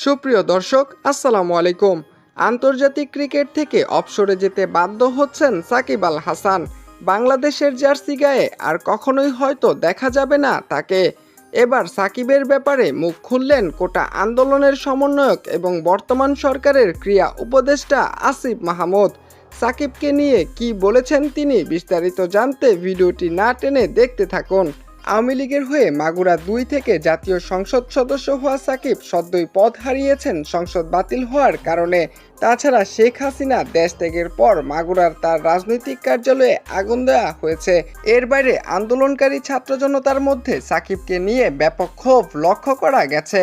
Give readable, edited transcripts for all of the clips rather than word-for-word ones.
সুপ্রিয় দর্শক, আসসালামু আলাইকুম। আন্তর্জাতিক ক্রিকেট থেকে অবসরে যেতে বাধ্য হচ্ছেন সাকিব আল হাসান। বাংলাদেশের জার্সি গায়ে আর কখনোই হয়তো দেখা যাবে না তাকে। এবার সাকিবের ব্যাপারে মুখ খুললেন কোটা আন্দোলনের সমন্বয়ক এবং বর্তমান সরকারের ক্রীড়া উপদেষ্টা আসিফ মাহমুদ। সাকিবকে নিয়ে কি বলেছেন তিনি, বিস্তারিত জানতে ভিডিওটি না টেনে দেখতে থাকুন। আওয়ামী লীগের হয়ে মাগুরা ২ থেকে জাতীয় সংসদ সদস্য হওয়া সাকিব সদ্যই পদ হারিয়েছেন সংসদ বাতিল হওয়ার কারণে। তাছাড়া শেখ হাসিনা দেশ ত্যাগের পর মাগুরার তার রাজনৈতিক কার্যালয়ে আগুন দেওয়া হয়েছে। এর বাইরে আন্দোলনকারী ছাত্র জনতার মধ্যে সাকিবকে নিয়ে ব্যাপক ক্ষোভ লক্ষ্য করা গেছে।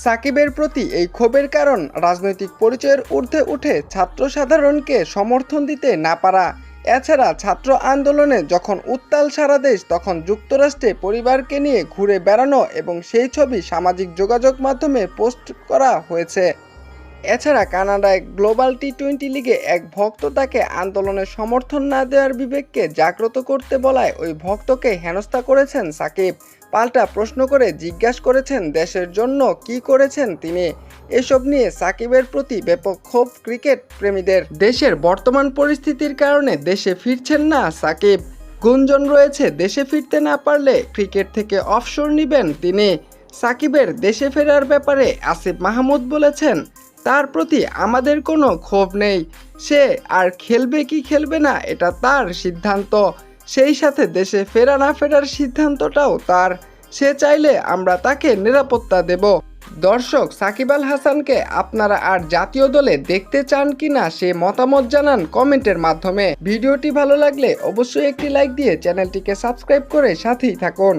সাকিবের প্রতি এই ক্ষোভের কারণ রাজনৈতিক পরিচয়ের ঊর্ধ্বে উঠে ছাত্র সাধারণকে সমর্থন দিতে না পারা। এছাড়া ছাত্র আন্দোলনে যখন উত্তাল সারা দেশ, তখন যুক্তরাষ্ট্রে পরিবারকে নিয়ে ঘুরে বেড়ানো এবং সেই ছবি সামাজিক যোগাযোগ মাধ্যমে পোস্ট করা হয়েছে। এছাড়া কানাডায় গ্লোবাল টি-20 লিগে এক ভক্ত তাকে আন্দোলনে সমর্থন না দেওয়ার বিবেককে জাগ্রত করতে বলায় ওই ভক্তকে হেনস্থা করেছেন সাকিব। পাল্টা প্রশ্ন করে জিজ্ঞাসা করেছেন দেশের জন্য কি করেছেন তিনি। এসব নিয়ে সাকিবের প্রতি ব্যাপক ক্ষোভ ক্রিকেট প্রেমীদের। দেশের বর্তমান পরিস্থিতির কারণে দেশে ফিরছেন না সাকিব। গুঞ্জন রয়েছে দেশে ফিরতে না পারলে ক্রিকেট থেকে অবসর নেবেন তিনি। সাকিবের দেশে ফেরার ব্যাপারে আসিফ মাহমুদ বলেছেন, তার প্রতি আমাদের কোনো ক্ষোভ নেই। সে আর খেলবে কি খেলবে না এটা তার সিদ্ধান্ত। সেই সাথে দেশে ফেরা না ফেরার সিদ্ধান্তটাও তার। সে চাইলে আমরা তাকে নিরাপত্তা দেব। দর্শক, সাকিব আল হাসানকে আপনারা আর জাতীয় দলে দেখতে চান কিনা সে মতামত জানান কমেন্টের মাধ্যমে। ভিডিওটি ভালো লাগলে অবশ্যই একটি লাইক দিয়ে চ্যানেলটিকে সাবস্ক্রাইব করে সাথেই থাকুন।